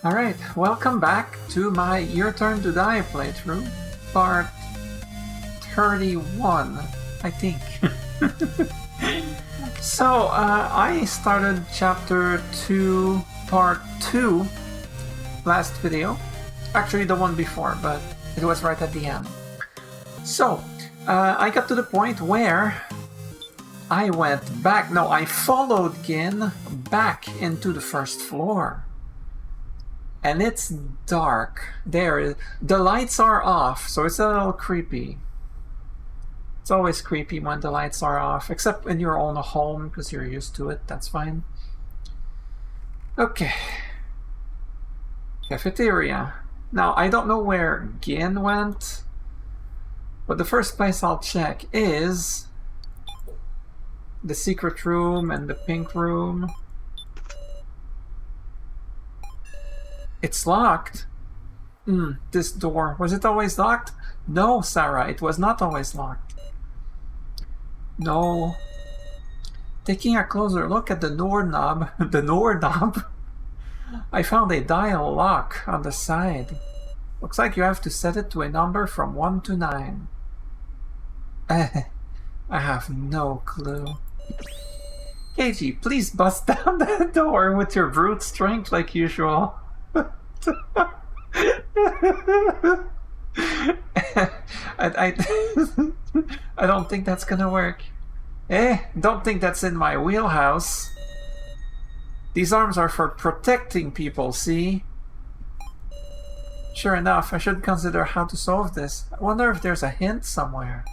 Alright, welcome back to my Your Turn to Die playthrough, part 31, I think. So, I started chapter 2, part 2, last video. Actually, the one before, but it was right at the end. So, I got to the point where I went back, no, I followed Gin back into the first floor. And it's dark. The lights are off, so it's a little creepy. It's always creepy when the lights are off, except when you're on a home, because you're used to it, that's fine. Okay. Cafeteria. Now, I don't know where Gin went, but the first place I'll check is the secret room and the pink room. It's locked. This door. Was it always locked? No, Sarah, it was not always locked. No. Taking a closer look at the door knob, I found a dial lock on the side. Looks like you have to set it to a number from 1 to 9. I have no clue. Keiji, please bust down the door with your brute strength like usual. I don't think that's gonna work. Don't think that's in my wheelhouse. These arms are for protecting people, see? Sure enough, I should consider how to solve this. I wonder if there's a hint somewhere.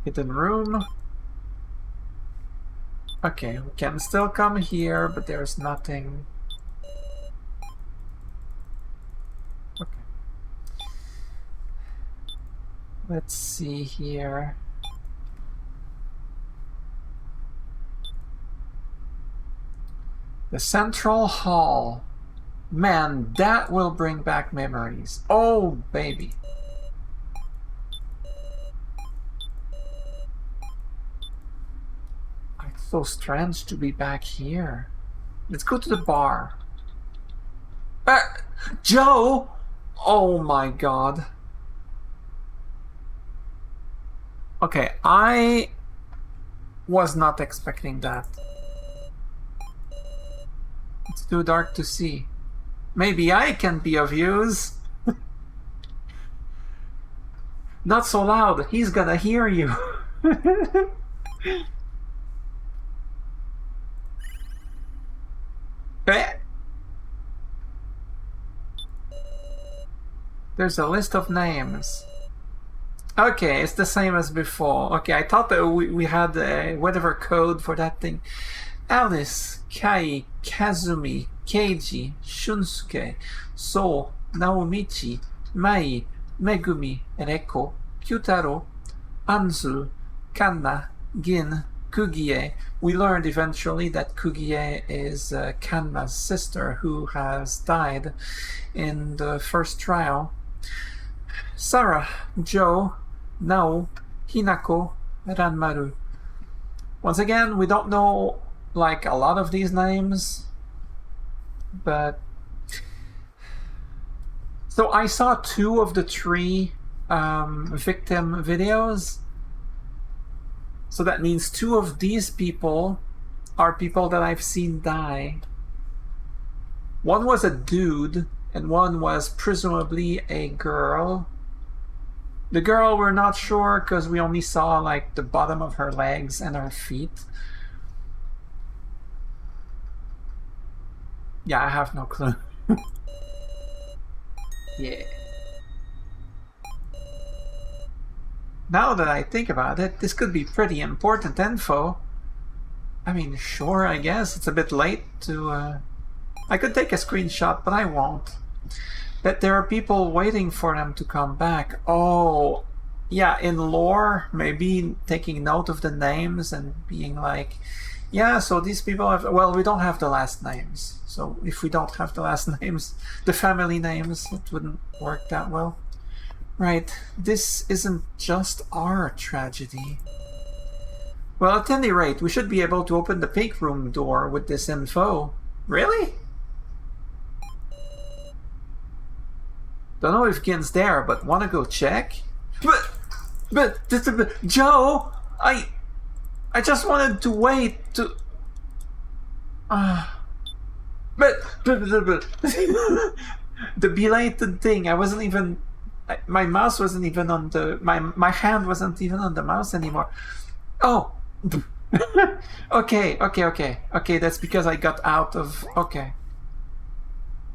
Hidden room. Okay, we can still come here, but there's nothing. Okay. Let's see here. The central hall. Man, that will bring back memories. Oh, baby. So strange to be back here. Let's go to the bar. Joe! Oh my god. Okay, I was not expecting that. It's too dark to see. Maybe I can be of use. Not so loud, he's gonna hear you. There's a list of names. Okay, it's the same as before. Okay, I thought that we had whatever code for that thing. Alice, Kai, Kazumi, Keiji, Shunsuke, So, Naomichi, Mai, Megumi, Reko, Kyutaro, Anzu, Kanna, Gin, Kugie. We learned eventually that Kugie is Kanna's sister who has died in the first trial. Sarah, Joe, Nao, Hinako, Ranmaru. Once again, we don't know like a lot of these names, but so I saw 2 of the 3 victim videos. So that means 2 of these people are people that I've seen die. One was a dude, and one was presumably a girl. The girl, we're not sure because we only saw like the bottom of her legs and her feet. Yeah, I have no clue. Yeah. Now that I think about it, this could be pretty important info. I mean, sure, I guess. It's a bit late to... I could take a screenshot, but I won't. But there are people waiting for them to come back. Oh, yeah, in lore, maybe taking note of the names and being like, yeah, so these people have... Well, we don't have the last names. So if we don't have the last names, the family names, it wouldn't work that well. Right, this isn't just our tragedy. Well, at any rate, we should be able to open the pink room door with this info. Really? Don't know if Gin's there, but wanna go check? But Joe, I just wanted to wait to. But the belated thing. I wasn't even. My mouse wasn't even on the. My hand wasn't even on the mouse anymore. Oh. Okay. That's because I got out of. Okay.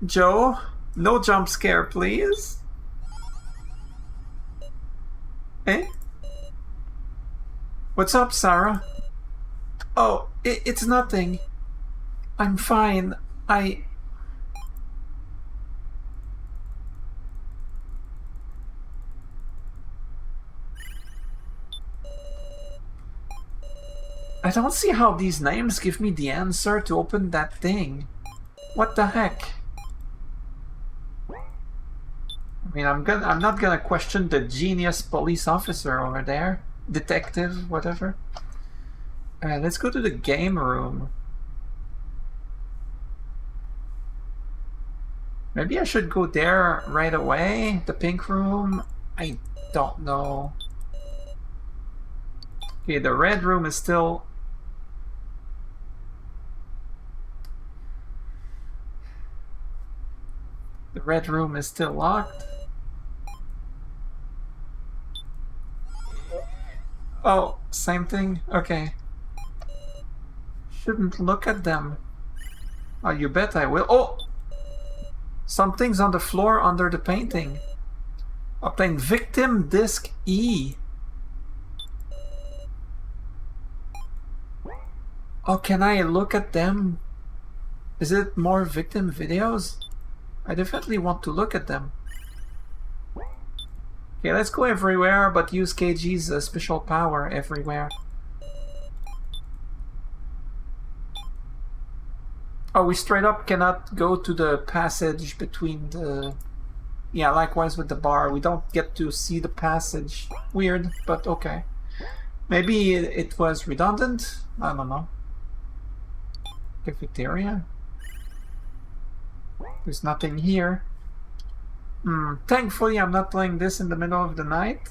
Joe, no jump scare, please. Eh? What's up, Sarah? Oh, it's nothing. I'm fine. I don't see how these names give me the answer to open that thing. What the heck? I mean, I'm not gonna question the genius police officer over there. Detective, whatever. Let's go to the game room. Maybe I should go there right away. The pink room? I don't know. Okay, the red room is still... The red room is still locked. Oh, same thing? Okay. Shouldn't look at them. Oh, you bet I will. Oh! Something's on the floor under the painting. Obtain victim disc E. Oh, can I look at them? Is it more victim videos? I definitely want to look at them. Okay, let's go everywhere, but use KG's special power everywhere. Oh, we straight up cannot go to the passage between the... Yeah, likewise with the bar. We don't get to see the passage. Weird, but okay. Maybe it was redundant? I don't know. Cafeteria? There's nothing here. Thankfully, I'm not playing this in the middle of the night.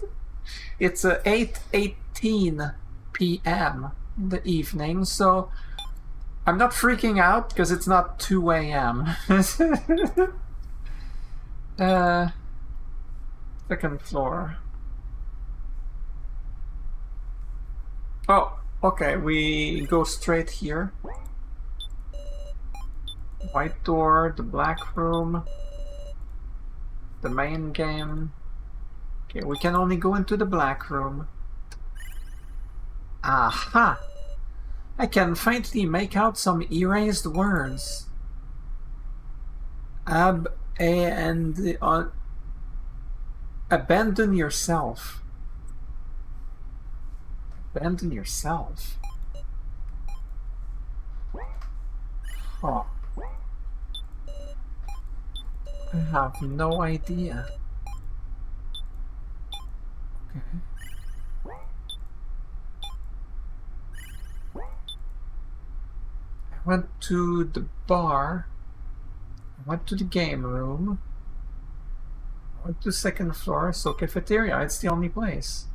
It's 8:18 p.m. in the evening, so I'm not freaking out because it's not 2 a.m. Second floor. Oh, okay, we go straight here. White door, the black room, the main game. Okay, we can only go into the black room. Aha! I can faintly make out some erased words. Abandon yourself. Abandon yourself. Oh. I have no idea. Okay. I went to the bar. I went to the game room. I went to the second floor, so cafeteria, it's the only place.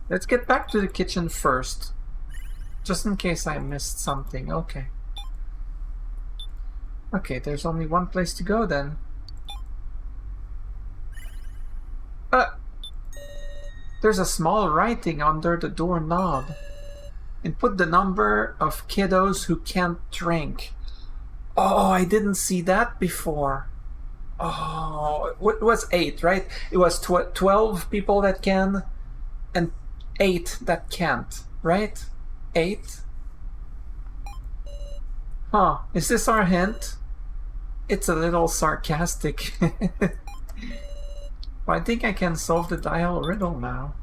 Let's get back to the kitchen first. Just in case I missed something. Okay. Okay, there's only one place to go then. There's a small writing under the doorknob. Input the number of kiddos who can't drink. Oh, I didn't see that before. Oh, it was 8, right? It was 12 people that can and 8 that can't, right? 8? Huh, is this our hint? It's a little sarcastic. Well, I think I can solve the dial riddle now.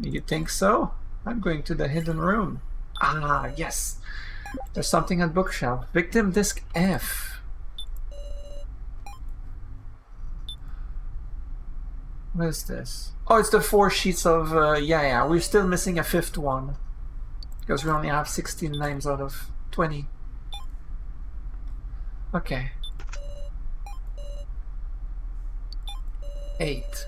You think so? I'm going to the hidden room. Ah, yes. There's something on bookshelf. Victim disc F. What is this? Oh, it's the 4 sheets of... yeah, we're still missing a 5th one. Because we only have 16 names out of 20. Okay. 8.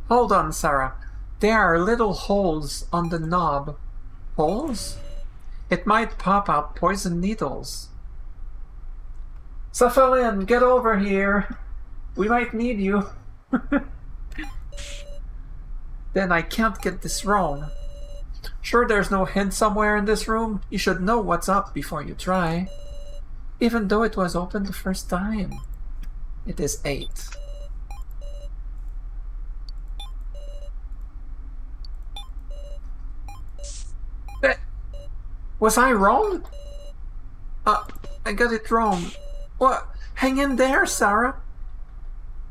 Hold on, Sarah. There are little holes on the knob. Holes? It might pop out poison needles. Cephalin, get over here. We might need you. Then I can't get this wrong. Sure there's no hint somewhere in this room? You should know what's up before you try. Even though it was open the first time. It is 8. Was I wrong? I got it wrong. What? Hang in there, Sarah.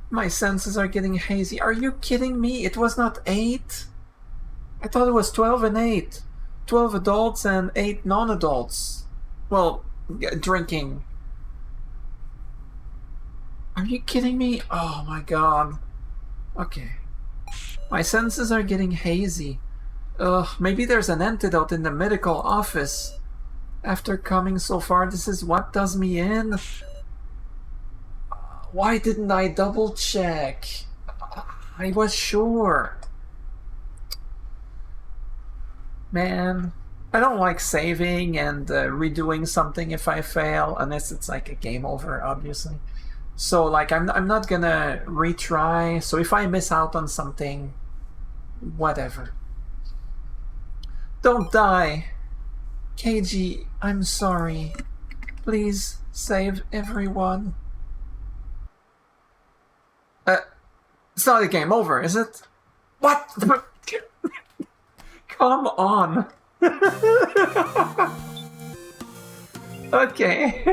My senses are getting hazy. Are you kidding me? It was not 8. I thought it was 12 and 8. 12 adults and 8 non-adults. Well, drinking. Are you kidding me? Oh my god. Okay. My senses are getting hazy. Ugh, maybe there's an antidote in the medical office. After coming so far, this is what does me in. Why didn't I double check? I was sure. Man, I don't like saving and redoing something if I fail, unless it's like a game over, obviously. So like I'm not gonna retry. So if I miss out on something, whatever. Don't die. KG, I'm sorry. Please save everyone. It's not a game over, is it? What? Come on. Okay.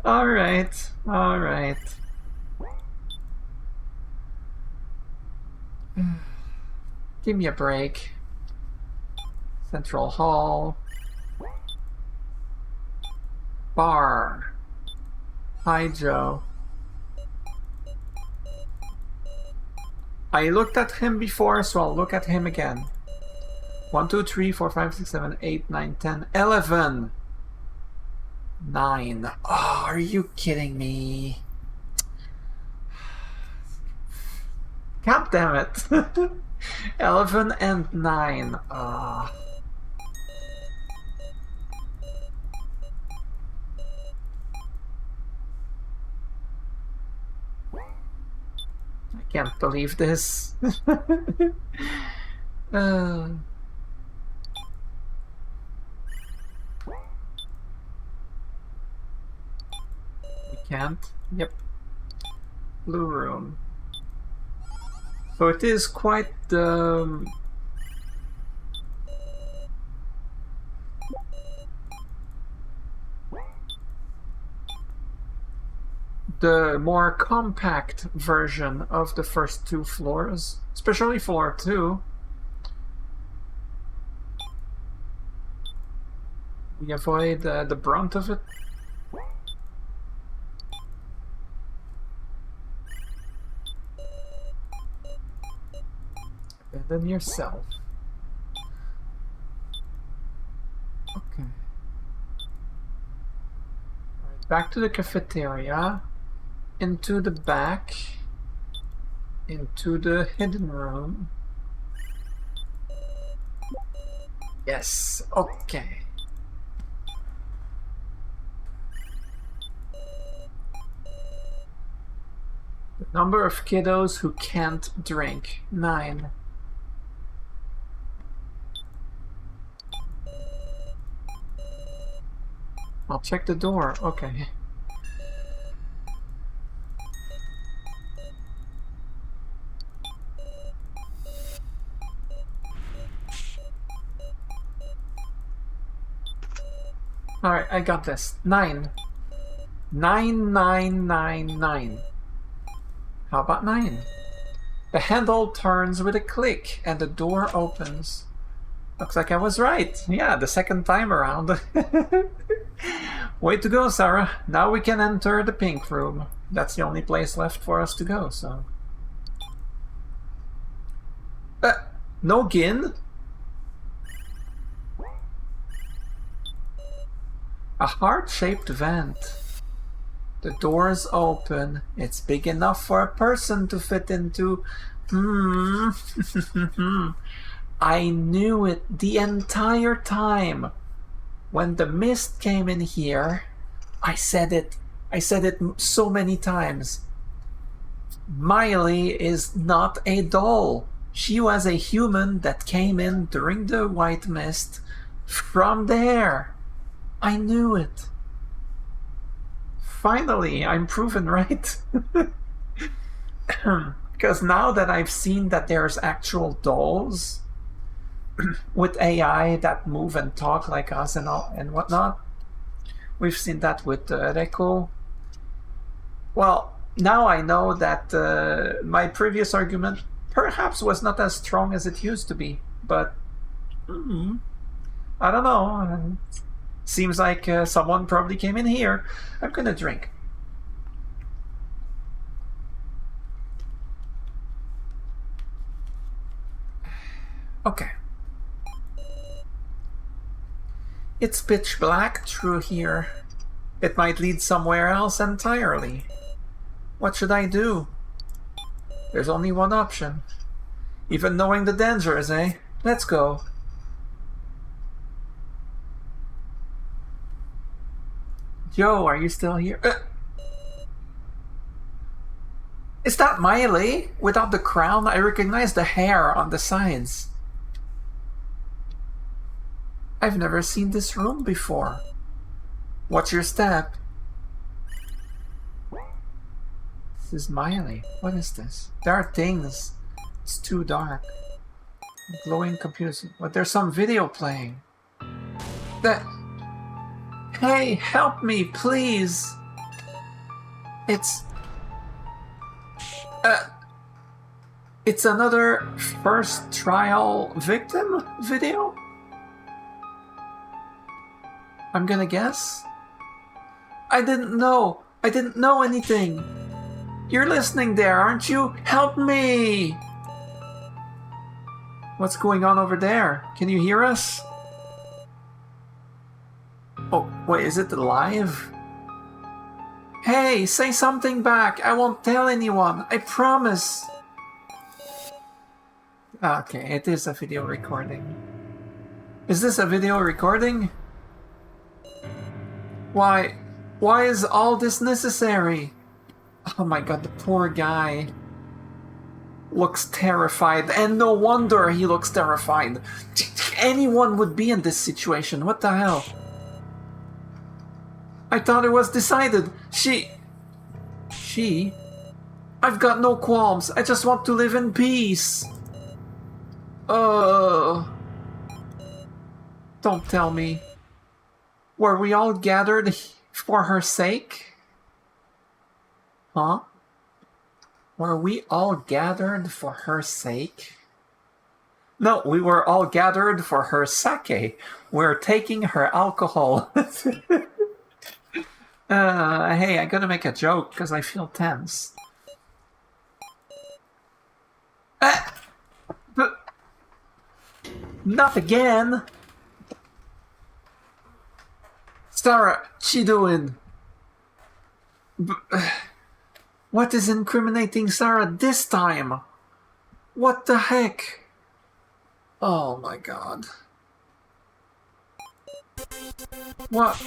Alright. Alright. Give me a break. Central Hall. Bar. Hi, Joe. I looked at him before, so I'll look at him again. 1, 2, 3, 4, 5, 6, 7, 8, 9, 10, 11. 9. Oh, are you kidding me? God damn it. 11 and 9. I can't believe this. We can't. Yep. Blue room. So it is quite the more compact version of the first 2 floors, especially floor 2. We avoid the brunt of it. Abandon yourself. Okay. Right, back to the cafeteria. Into the back. Into the hidden room. Yes, okay. The number of kiddos who can't drink. 9. I'll check the door. Okay. Alright, I got this. 9. 9, 9, 9, 9. How about 9? The handle turns with a click and the door opens. Looks like I was right. Yeah, the second time around. Way to go, Sarah. Now we can enter the pink room. That's the only place left for us to go, so... No gin? A heart-shaped vent. The door's open. It's big enough for a person to fit into. I knew it the entire time. When the mist came in here, I said it so many times. Miley is not a doll. She was a human that came in during the white mist from there. I knew it. Finally, I'm proven right. Because now that I've seen that there's actual dolls with AI that move and talk like us and all and whatnot, we've seen that with Reko. Well, now I know that my previous argument perhaps was not as strong as it used to be, but I don't know. Seems like someone probably came in here. I'm gonna drink. Okay. It's pitch black through here. It might lead somewhere else entirely. What should I do? There's only one option. Even knowing the dangers, eh? Let's go. Joe, are you still here? Is that Miley? Without the crown, I recognize the hair on the sides. I've never seen this room before. Watch your step. This is Miley. What is this? There are things. It's too dark. Glowing computers. But there's some video playing. That... Hey, help me, please. It's another first trial victim video? I'm gonna guess? I didn't know anything. You're listening there, aren't you? Help me! What's going on over there? Can you hear us? Oh, wait, is it live? Hey, say something back. I won't tell anyone. I promise. Okay, it is a video recording. Is this a video recording? Why is all this necessary? Oh my god, the poor guy looks terrified, and no wonder he looks terrified. Anyone would be in this situation. What the hell? I thought it was decided. She... I've got no qualms. I just want to live in peace. Don't tell me. Were we all gathered for her sake? Huh? Were we all gathered for her sake? No, we were all gathered for her sake. We're taking her alcohol. Hey, I gotta make a joke because I feel tense. But not again. Sarah, she doing? What is incriminating Sarah this time? What the heck? Oh my god. What?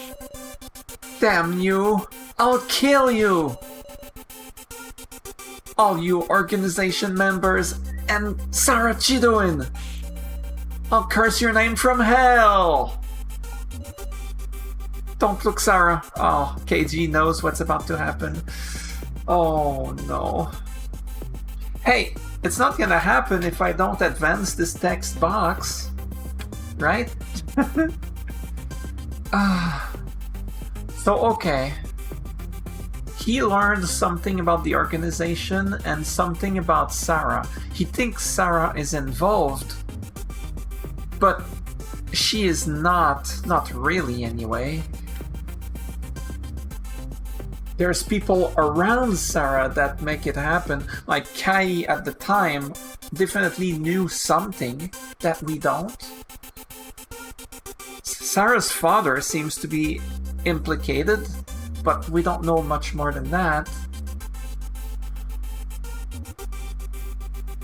Damn you! I'll kill you! All you organization members and Sarah Chidoin! I'll curse your name from hell! Don't look, Sarah. Oh, KG knows what's about to happen. Oh no. Hey, it's not gonna happen if I don't advance this text box. Right? So, okay. He learned something about the organization and something about Sarah. He thinks Sarah is involved. But she is not really anyway. there's people around Sarah that make it happen. Like Kai at the time definitely knew something that we don't. Sarah's father seems to be implicated, but we don't know much more than that.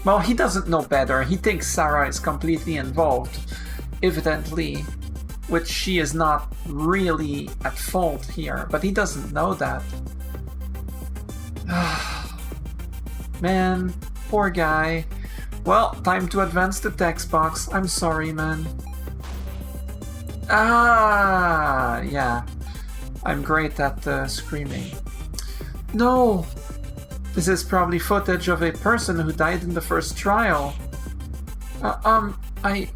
Well, he doesn't know better. He thinks Sarah is completely involved, evidently, which she is not really at fault here, but he doesn't know that. Man, poor guy. Well, time to advance the text box. I'm sorry, man. Yeah. I'm great at screaming. No! This is probably footage of a person who died in the first trial. I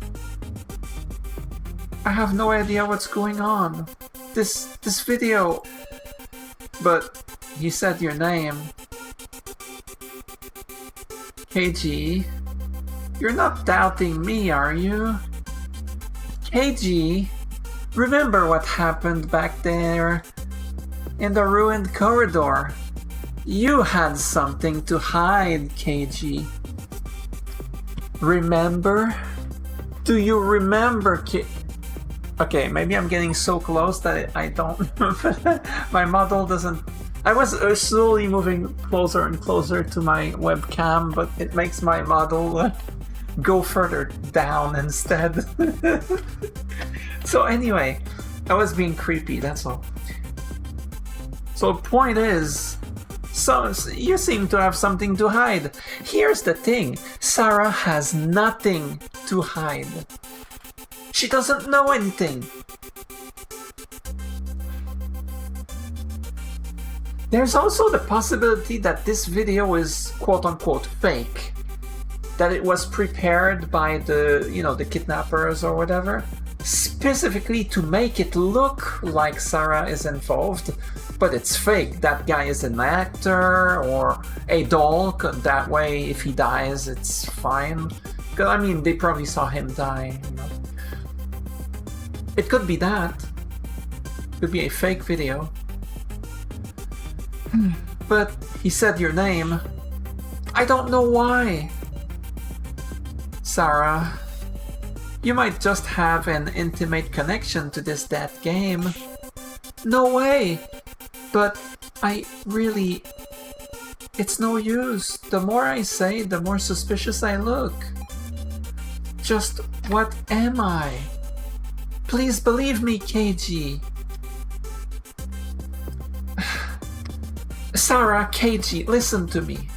have no idea what's going on. This video... But you said your name. KG, you're not doubting me, are you? KG, remember what happened back there in the ruined corridor? You had something to hide, KG. Remember? Do you remember, Okay, maybe I'm getting so close that I don't... My model doesn't... I was slowly moving closer and closer to my webcam, but it makes my model go further down instead. So anyway, I was being creepy, that's all. So the point is, so you seem to have something to hide. Here's the thing, Sarah has nothing to hide. She doesn't know anything. There's also the possibility that this video is quote-unquote fake. That it was prepared by the, the kidnappers or whatever, specifically to make it look like Sarah is involved, but it's fake. That guy is an actor or a doll, that way if he dies it's fine. I mean, they probably saw him die, It could be that. It could be a fake video. But he said your name. I don't know why. Sarah, you might just have an intimate connection to this dead game. No way! But I really... It's no use. The more I say, the more suspicious I look. Just what am I? Please believe me, KG. Sarah, KG, listen to me.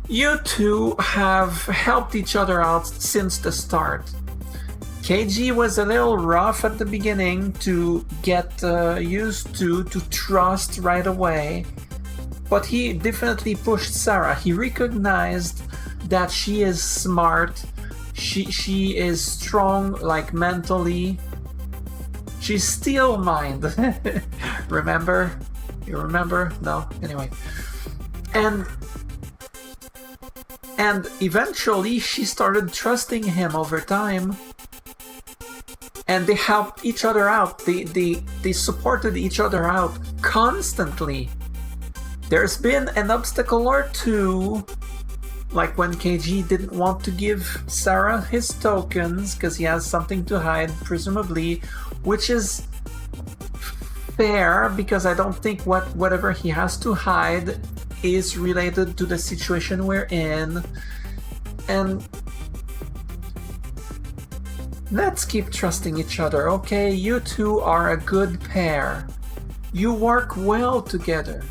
You two have helped each other out since the start. KG was a little rough at the beginning to get used to trust right away, but he definitely pushed Sarah. He recognized that she is smart, she is strong, like mentally. She's steel mind. Remember? You remember? No? Anyway. And eventually she started trusting him over time. And they helped each other out. They supported each other out constantly. There's been an obstacle or two, like when KG didn't want to give Sarah his tokens because he has something to hide, presumably, which is fair because I don't think whatever he has to hide is related to the situation we're in. And let's keep trusting each other, okay? You two are a good pair. You work well together.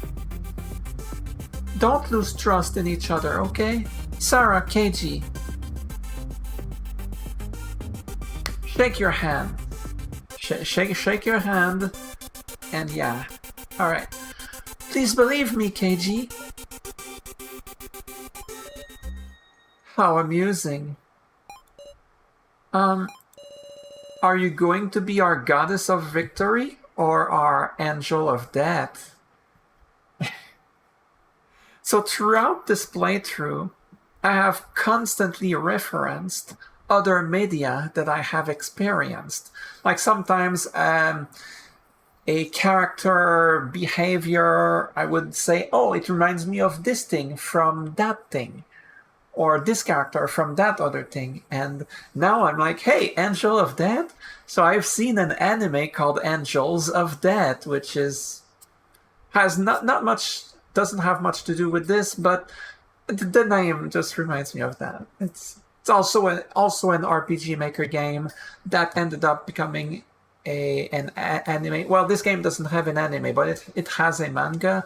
Don't lose trust in each other, okay? Sarah, KG. Shake your hand. Shake your hand. And yeah. Alright. Please believe me, KG. How amusing. Are you going to be our goddess of victory or our angel of death? So throughout this playthrough, I have constantly referenced other media that I have experienced. Like sometimes a character behavior, I would say, oh, it reminds me of this thing from that thing, or this character from that other thing. And now I'm like, hey, Angel of Death? So I've seen an anime called Angels of Death, which has not much, doesn't have much to do with this, but the name just reminds me of that. It's also an RPG Maker game that ended up becoming an anime. Well, this game doesn't have an anime, but it has a manga,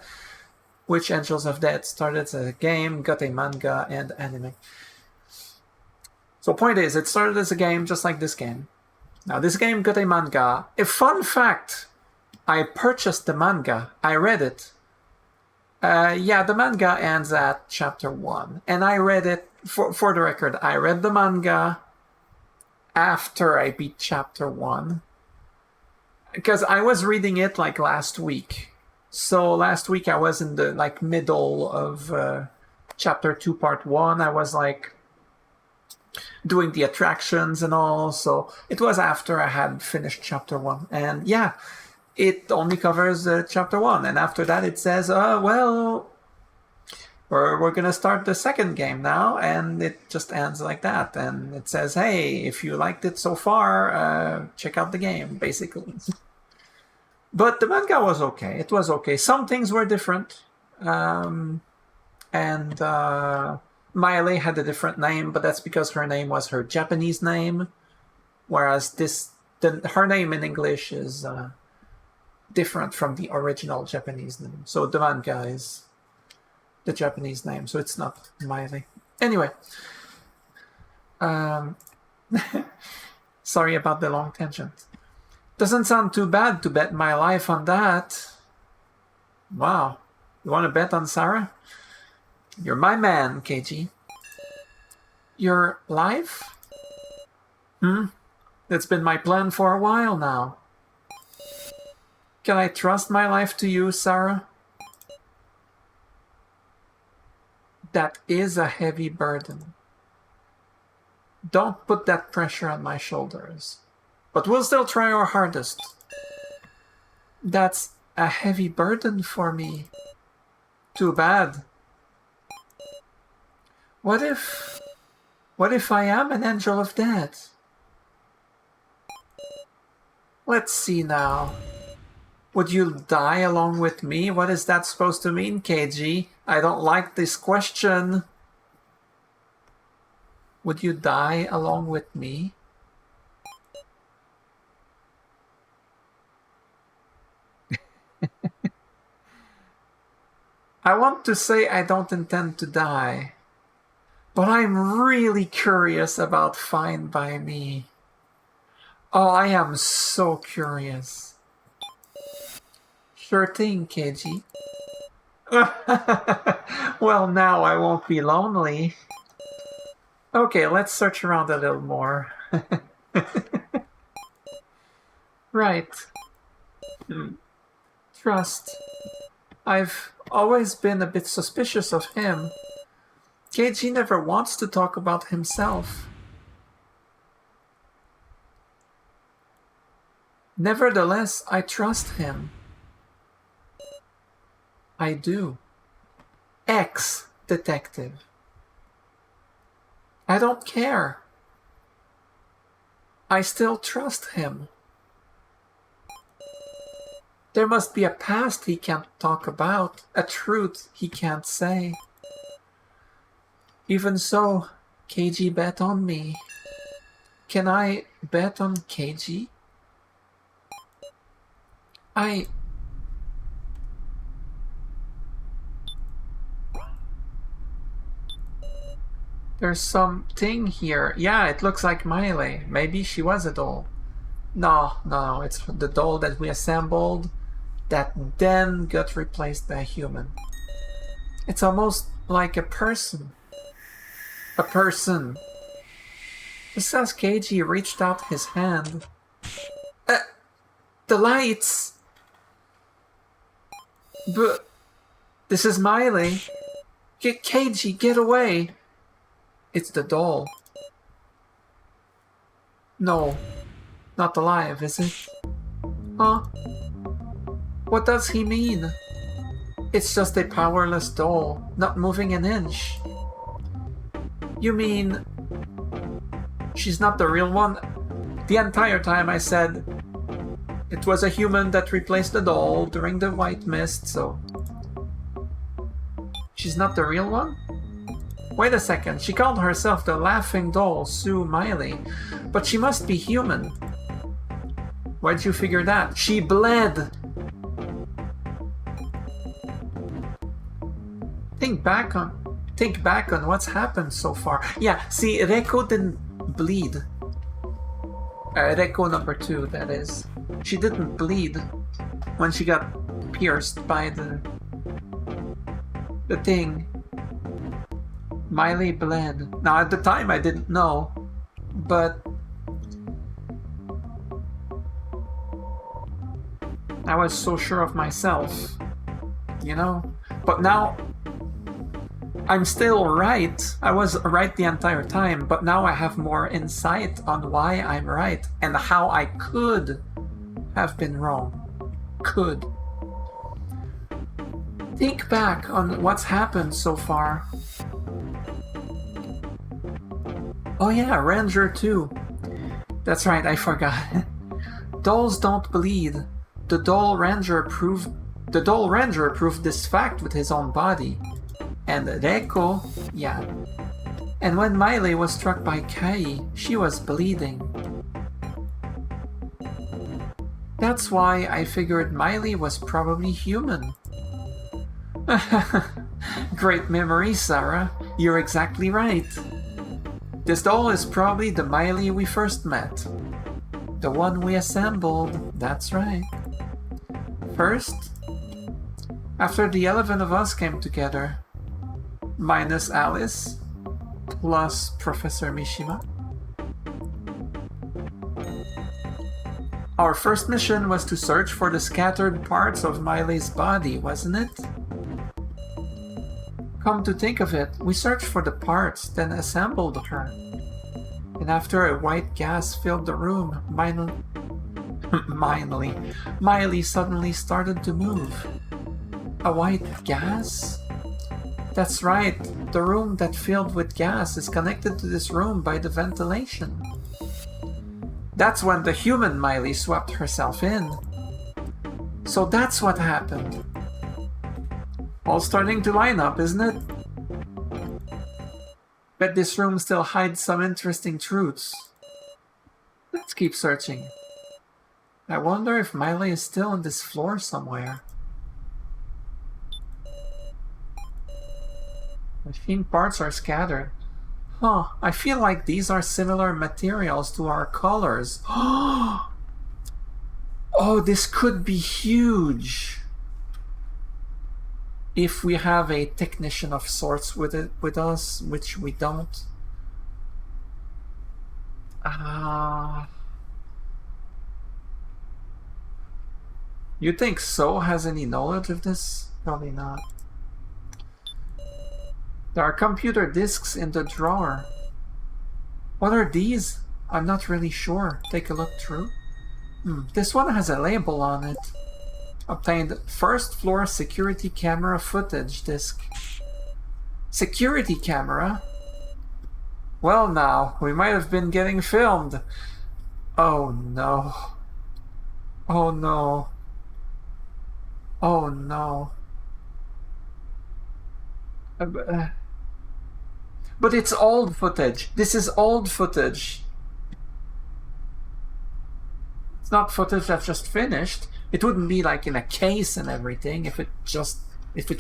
which Angels of Death started as a game, got a manga and anime. So point is, it started as a game just like this game. Now this game got a manga. A fun fact, I purchased the manga, I read it. Yeah, the manga ends at chapter 1, and I read it, for the record, I read the manga after I beat chapter 1. Because I was reading it like last week. So last week I was in the like middle of chapter 2 part 1. I was like doing the attractions and all, so it was after I had finished chapter 1. And yeah, it only covers chapter 1, and after that it says, well, we're gonna start the second game now, and it just ends like that. And it says, hey, if you liked it so far, check out the game, basically. But the manga was okay. It was okay. Some things were different. And Miley had a different name, but that's because her name was her Japanese name, whereas her name in English is different from the original Japanese name. So the manga is the Japanese name, so it's not Miley. Anyway, sorry about the long tangent. Doesn't sound too bad to bet my life on that. Wow. You want to bet on Sarah? You're my man, KG. Your life? That's been my plan for a while now. Can I trust my life to you, Sarah? That is a heavy burden. Don't put that pressure on my shoulders. But we'll still try our hardest. That's a heavy burden for me. Too bad. What if I am an angel of death? Let's see now. Would you die along with me? What is that supposed to mean, KG? I don't like this question. Would you die along with me? I want to say I don't intend to die, but I'm really curious about Fine By Me. Oh, I am so curious. Sure thing, KG. Well, now I won't be lonely. Okay, let's search around a little more. Right. Trust. I've always been a bit suspicious of him. KG never wants to talk about himself. Nevertheless, I trust him. I do. Ex-detective. I don't care. I still trust him. There must be a past he can't talk about, a truth he can't say. Even so, KG bet on me. Can I bet on KG? There's something here. Yeah, it looks like Miley. Maybe she was a doll. No, it's the doll that we assembled that then got replaced by a human. It's almost like a person. A person. It says KG reached out his hand. The lights! But this is Miley. KG, get away! It's the doll. No, not alive, is it? Huh? What does he mean? It's just a powerless doll, not moving an inch. You mean she's not the real one? The entire time I said it was a human that replaced the doll during the white mist, so... She's not the real one? Wait a second, she called herself the Laughing Doll, Sue Miley, but she must be human. Why'd you figure that? She bled! Think back on what's happened so far. Yeah, see, Reiko didn't bleed. Reiko number 2, that is. She didn't bleed when she got pierced by the thing. Miley bled. Now, at the time, I didn't know, but I was so sure of myself, you know? But now, I'm still right. I was right the entire time, but now I have more insight on why I'm right and how I could have been wrong. Could. Think back on what's happened so far. Oh yeah, Ranger 2. That's right, I forgot. Dolls don't bleed. The Doll Ranger proved this fact with his own body. And Reiko, yeah. And when Miley was struck by Kai, she was bleeding. That's why I figured Miley was probably human. Great memory, Sarah. You're exactly right. This doll is probably the Miley we first met. The one we assembled, that's right. First, after the 11 of us came together, minus Alice, plus Professor Mishima. Our first mission was to search for the scattered parts of Miley's body, wasn't it? Come to think of it, we searched for the parts, then assembled her. And after a white gas filled the room, Miley suddenly started to move. A white gas? That's right, the room that filled with gas is connected to this room by the ventilation. That's when the human Miley swept herself in. So that's what happened. All starting to line up, isn't it? Bet this room still hides some interesting truths. Let's keep searching. I wonder if Miley is still on this floor somewhere. Machine parts are scattered. Huh, I feel like these are similar materials to our colors. Oh, this could be huge. If we have a technician of sorts with us, which we don't. You think So has any knowledge of this? Probably not. There are computer disks in the drawer. What are these? I'm not really sure. Take a look through. This one has a label on it. Obtained first floor security camera footage disk. Security camera? Well now, we might have been getting filmed. Oh no. Oh no. Oh no. But it's old footage. This is old footage. It's not footage that's just finished. It wouldn't be like in a case and everything if it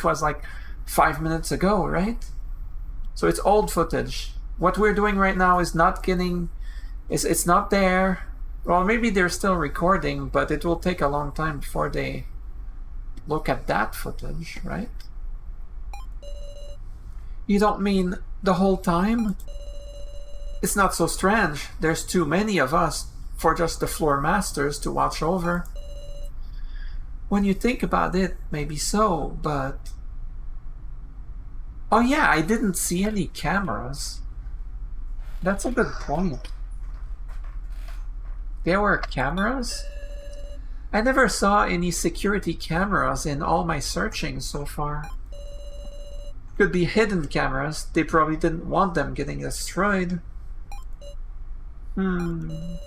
was like 5 minutes ago, right? So it's old footage. What we're doing right now is not getting... It's not there. Well, maybe they're still recording, but it will take a long time before they look at that footage, right? You don't mean the whole time? It's not so strange. There's too many of us for just the floor masters to watch over. When you think about it, maybe so, but... Oh yeah, I didn't see any cameras. That's a good point. There were cameras? I never saw any security cameras in all my searching so far. Could be hidden cameras. They probably didn't want them getting destroyed. We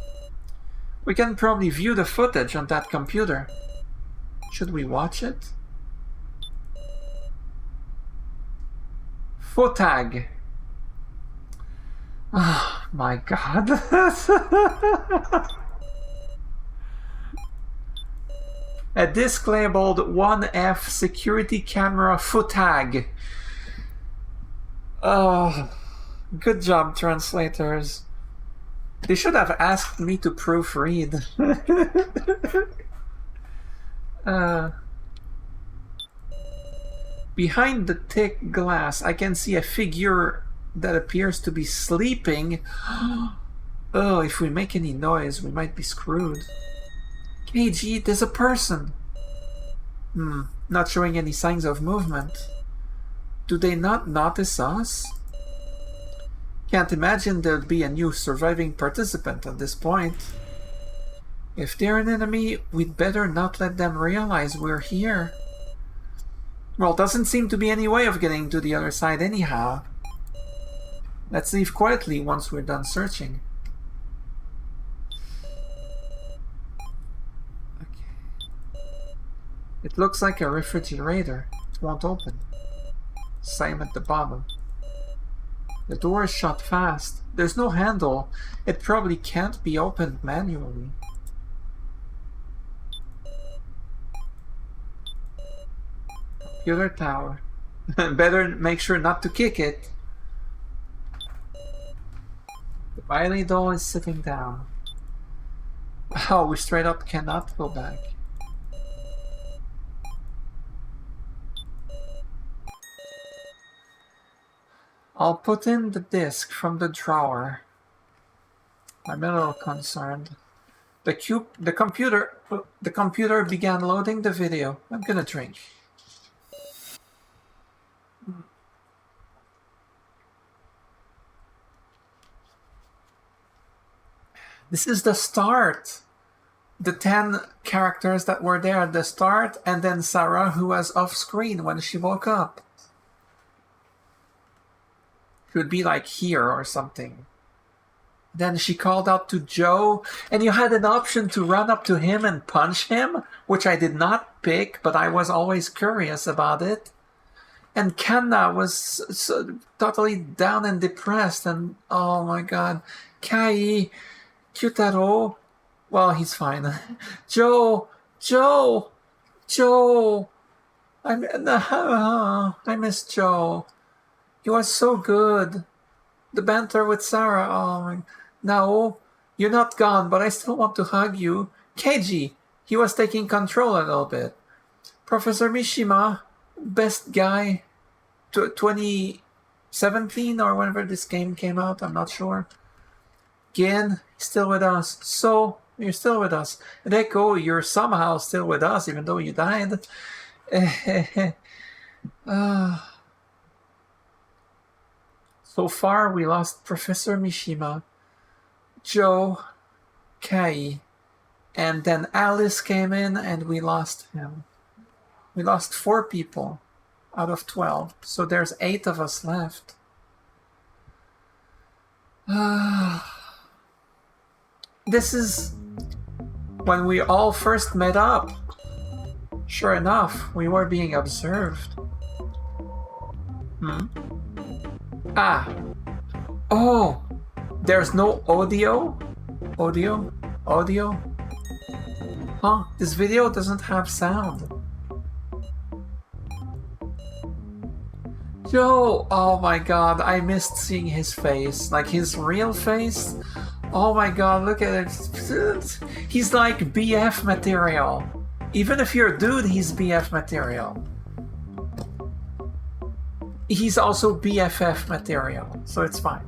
can probably view the footage on that computer. Should we watch it? Photag. Oh my god. A disc labeled 1F security camera Photag. Oh, good job, translators. They should have asked me to proofread. Behind the thick glass, I can see a figure that appears to be sleeping. Oh, if we make any noise, we might be screwed. KG, there's a person. Not showing any signs of movement. Do they not notice us? Can't imagine there'd be a new surviving participant at this point. If they're an enemy, we'd better not let them realize we're here. Well, doesn't seem to be any way of getting to the other side anyhow. Let's leave quietly once we're done searching. Okay. It looks like a refrigerator. It won't open. Same at the bottom. The door is shut fast. There's no handle. It probably can't be opened manually. Computer tower. Better make sure not to kick it. The Bailey doll is sitting down. Oh, we straight up cannot go back. I'll put in the disc from the drawer. I'm a little concerned. The computer began loading the video. I'm gonna drink. This is the start. The 10 characters that were there at the start, and then Sarah, who was off screen when she woke up. She would be like here or something. Then she called out to Joe, and you had an option to run up to him and punch him, which I did not pick, but I was always curious about it. And Kanna was so totally down and depressed, and oh my god. Kai, Kyutaro, well, he's fine. Joe, I miss Joe. He was so good. The banter with Sarah, oh my... Now, you're not gone, but I still want to hug you. Keiji, he was taking control a little bit. Professor Mishima, best guy. 2017 or whenever this game came out, I'm not sure. Gin, still with us. So, you're still with us. Reko, you're somehow still with us, even though you died. So far, we lost Professor Mishima, Joe, Kai, and then Alice came in and we lost him. We lost 4 people out of 12, so there's 8 of us left. This is when we all first met up. Sure enough, we were being observed. Ah. Oh, there's no audio? Audio? Huh, this video doesn't have sound. Joe, oh my god, I missed seeing his face. Like his real face. Oh my god, look at it. He's like BF material. Even if you're a dude, he's BF material. He's also BFF material, so it's fine.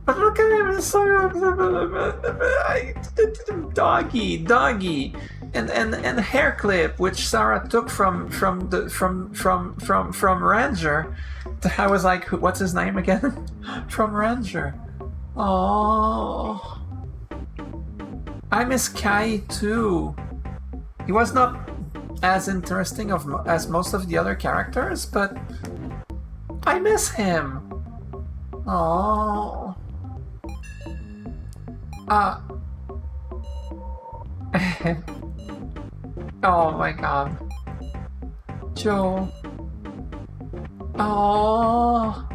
But look at him, it's so doggy, and hair clip, which Sarah took from Ranger. I was like, what's his name again? From Ranger. Oh, I miss Kai too. He was not as interesting as most of the other characters, but I miss him. Oh. Oh my god. Joe. Oh.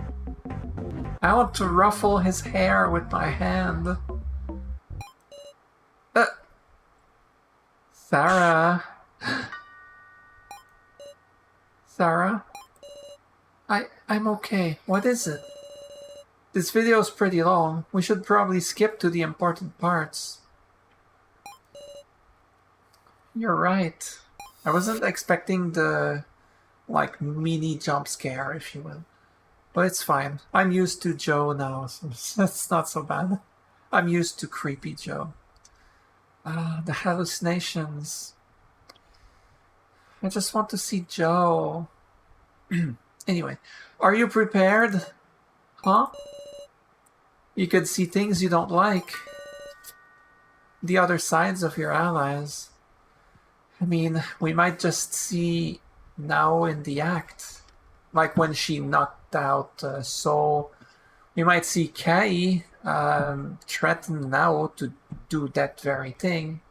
I want to ruffle his hair with my hand. Sarah. Sarah? I'm okay. What is it? This video's pretty long. We should probably skip to the important parts. You're right. I wasn't expecting the, like, mini jump scare, if you will. But it's fine. I'm used to Joe now, so it's not so bad. I'm used to creepy Joe. The hallucinations. I just want to see Joe. Anyway, are you prepared? Huh? You could see things you don't like. The other sides of your allies. I mean, we might just see now in the act. Like when she knocked out Soul. We might see Kai threaten now to do that very thing.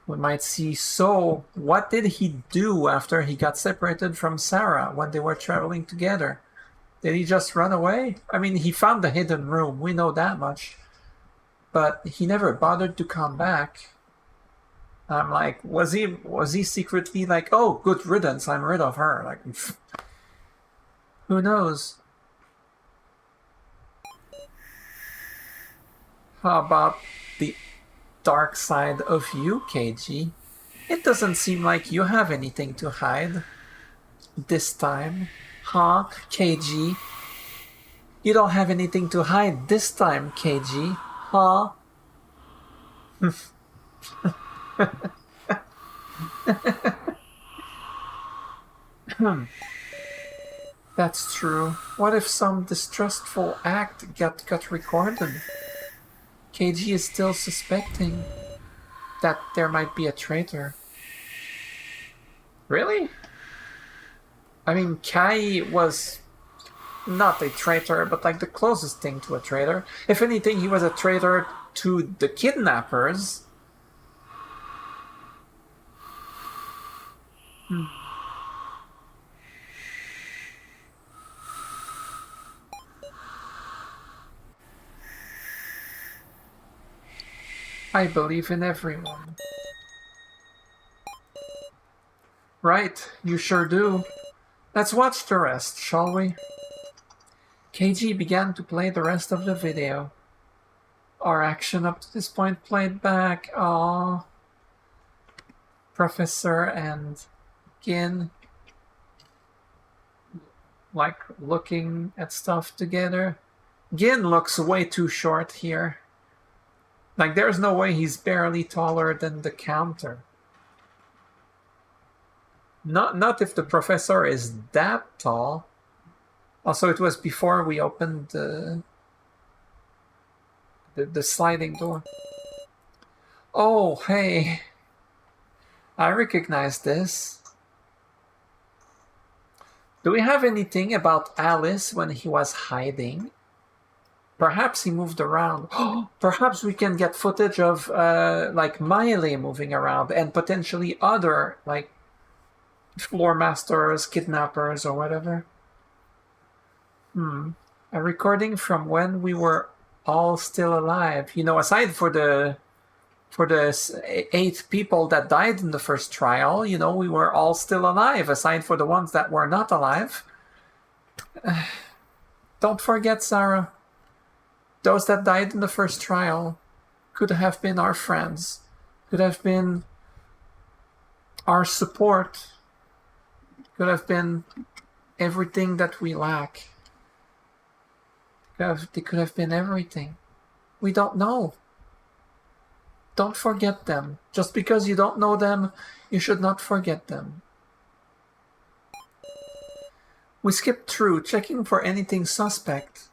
We might see So. What did he do after he got separated from Sarah when they were traveling together? Did he just run away? I mean, he found the hidden room. We know that much. But he never bothered to come back. I'm like, was he secretly like, oh, good riddance, I'm rid of her? Like, who knows? How about the dark side of you, KG? It doesn't seem like you have anything to hide. This time. Huh, KG? You don't have anything to hide this time, KG. Huh? That's true. What if some distrustful act got recorded? KG is still suspecting that there might be a traitor. Really? I mean, Kai was not a traitor, but like the closest thing to a traitor. If anything, he was a traitor to the kidnappers. I believe in everyone. Right, you sure do. Let's watch the rest, shall we? KG began to play the rest of the video. Our action up to this point played back. Aww. Professor and Gin, like, looking at stuff together. Gin looks way too short here. Like, there's no way he's barely taller than the counter. Not if the professor is that tall. Also, it was before we opened the sliding door. Oh, hey. I recognize this. Do we have anything about Alice when he was hiding? Perhaps he moved around. Perhaps we can get footage of like Miley moving around and potentially other like floor masters, kidnappers, or whatever. A recording from when we were all still alive. You know, aside for the 8 people that died in the first trial, you know, we were all still alive, aside for the ones that were not alive. Don't forget, Sarah. Those that died in the first trial could have been our friends, could have been our support, could have been everything that we lack. They could have been everything. We don't know. Don't forget them. Just because you don't know them, you should not forget them. We skipped through, checking for anything suspect.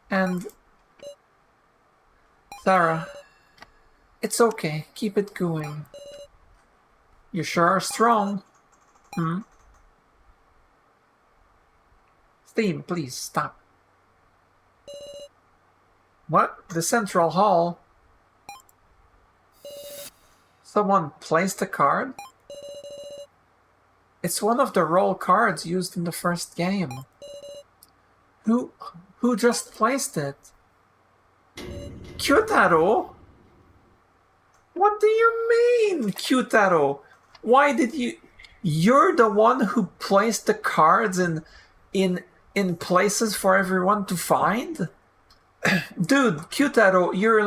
And Sarah, it's okay. Keep it going. You sure are strong. Hmm? Steam, please stop. What? The central hall? Someone placed a card? It's one of the roll cards used in the first game. Who just placed it? Kyutaro? What do you mean, Kyutaro? Why did you... You're the one who placed the cards in places for everyone to find? Dude, Kyutaro, you're...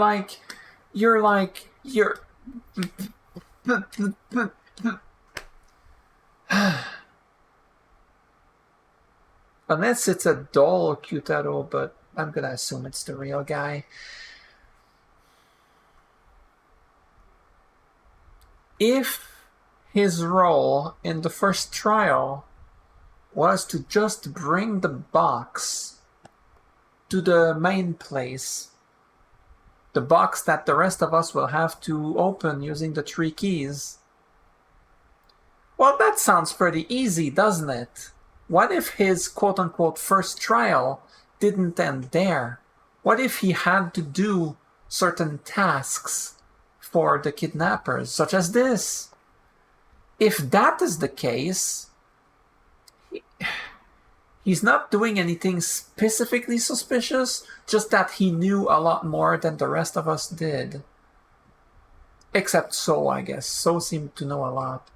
Unless it's a doll Kyutaro, but I'm gonna assume it's the real guy. If his role in the first trial was to just bring the box to the main place, the box that the rest of us will have to open using the 3 keys, well, that sounds pretty easy, doesn't it? What if his quote-unquote first trial didn't end there? What if he had to do certain tasks for the kidnappers, such as this? If that is the case, he's not doing anything specifically suspicious, just that he knew a lot more than the rest of us did. Except So, I guess. So seemed to know a lot.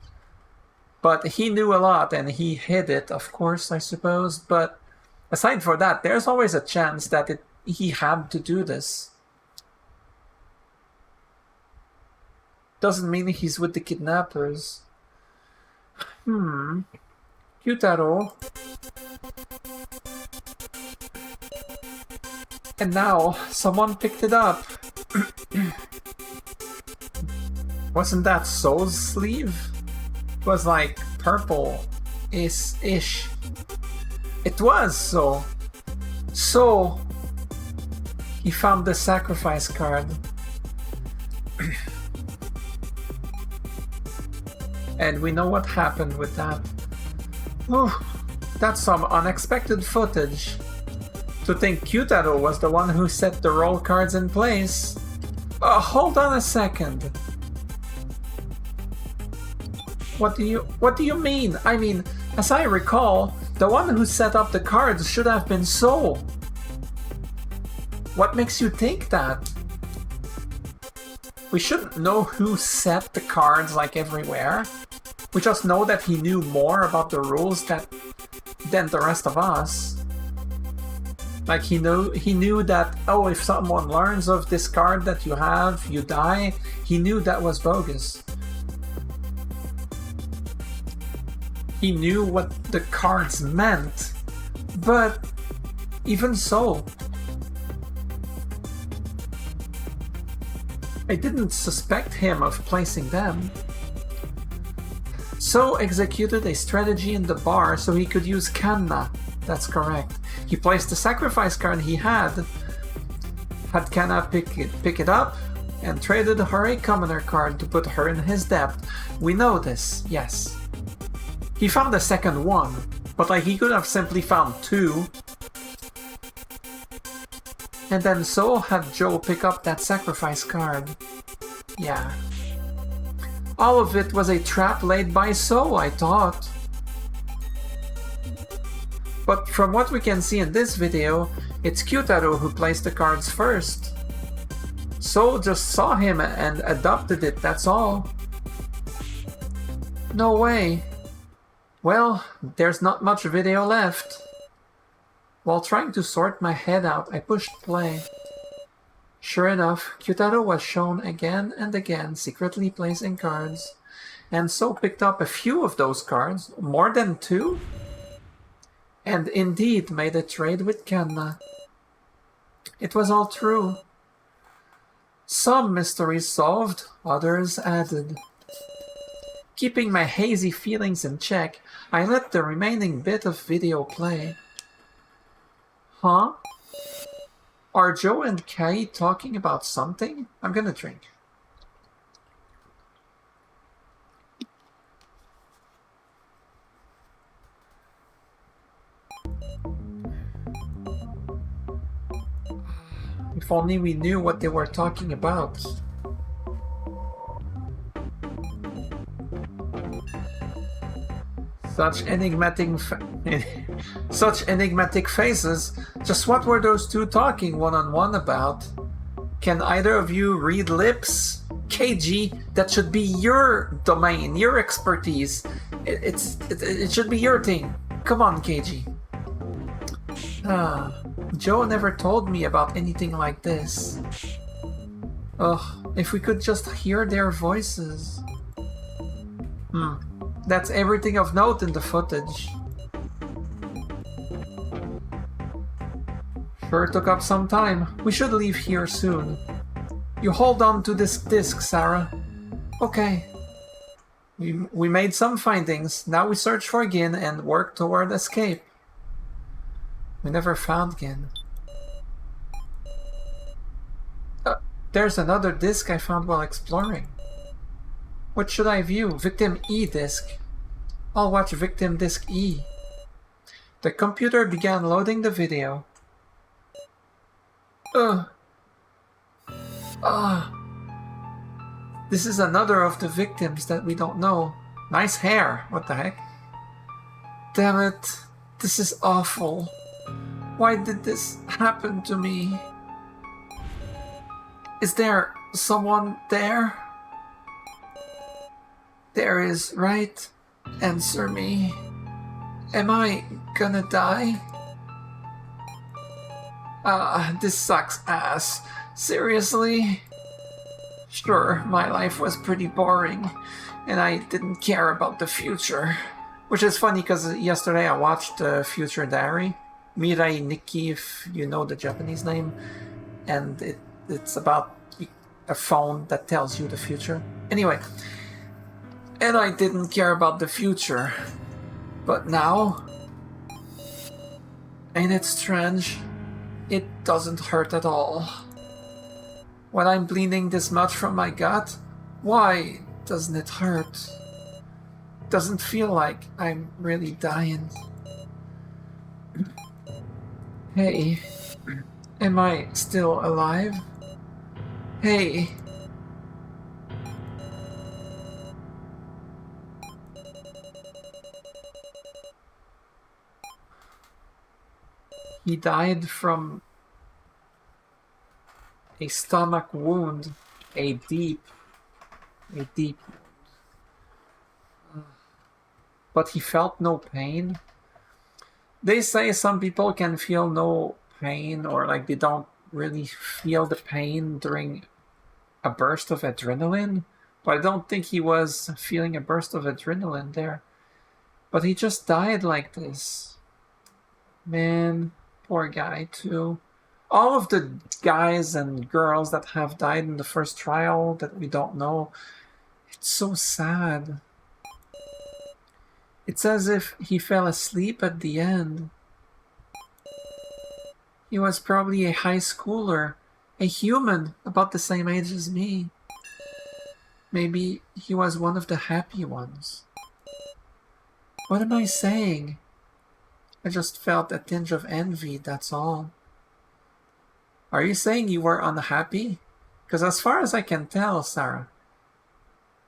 But he knew a lot and he hid it, of course, I suppose. But aside from that, there's always a chance that he had to do this. Doesn't mean he's with the kidnappers. Kyutaro. And now, someone picked it up. Wasn't that So's sleeve? It was like purple-ish. It was So. So, he found the sacrifice card. And we know what happened with that. Whew, that's some unexpected footage. To think Kyutaro was the one who set the roll cards in place. Hold on a second. What do you mean? I mean, as I recall, the one who set up the cards should have been So. What makes you think that? We shouldn't know who set the cards like everywhere. We just know that he knew more about the rules than the rest of us. Like he knew that, oh, if someone learns of this card that you have, you die. He knew that was bogus. He knew what the cards meant, but even so, I didn't suspect him of placing them. So executed a strategy in the bar so he could use Kanna. That's correct. He placed the sacrifice card he had Kanna pick it up, and traded her a commoner card to put her in his debt. We know this, yes. He found a second one, but like he could have simply found 2. And then So had Joe pick up that sacrifice card. Yeah. All of it was a trap laid by So, I thought. But from what we can see in this video, it's Kyutaro who placed the cards first. So just saw him and adopted it, that's all. No way. Well, there's not much video left. While trying to sort my head out, I pushed play. Sure enough, Kyutaro was shown again and again secretly placing cards, and So picked up a few of those cards, more than 2, and indeed made a trade with Kanna. It was all true. Some mysteries solved, others added. Keeping my hazy feelings in check, I let the remaining bit of video play. Huh? Are Joe and Kai talking about something? I'm gonna drink. If only we knew what they were talking about. Such enigmatic faces. Just what were those two talking one-on-one about? Can either of you read lips? KG, that should be your domain, your expertise. It should be your thing. Come on, KG. Joe never told me about anything like this. Ugh, if we could just hear their voices. That's everything of note in the footage. Sure took up some time. We should leave here soon. You hold on to this disc, Sarah. Okay. We made some findings. Now we search for Gin and work toward escape. We never found Gin. There's another disc I found while exploring. What should I view? Victim E disc. I'll watch Victim Disc E. The computer began loading the video. This is another of the victims that we don't know. Nice hair. What the heck? Damn it. This is awful. Why did this happen to me? Is there someone there? There is, right? Answer me. Am I gonna die? This sucks ass. Seriously? Sure, my life was pretty boring, and I didn't care about the future. Which is funny, because yesterday I watched Future Diary. Mirai Nikki, if you know the Japanese name. And it's about a phone that tells you the future. Anyway. And I didn't care about the future. But now... Ain't it strange? It doesn't hurt at all. When I'm bleeding this much from my gut, why doesn't it hurt? Doesn't feel like I'm really dying. Hey, am I still alive? Hey. He died from a stomach wound, a deep wound. But he felt no pain. They say some people can feel no pain, or like they don't really feel the pain during a burst of adrenaline. But I don't think he was feeling a burst of adrenaline there. But he just died like this. Man, poor guy too. All of the guys and girls that have died in the first trial that we don't know, it's so sad. It's as if he fell asleep at the end. He was probably a high schooler, a human about the same age as me. Maybe he was one of the happy ones. What am I saying? I just felt a tinge of envy, that's all. Are you saying you were unhappy? Because as far as I can tell, Sarah,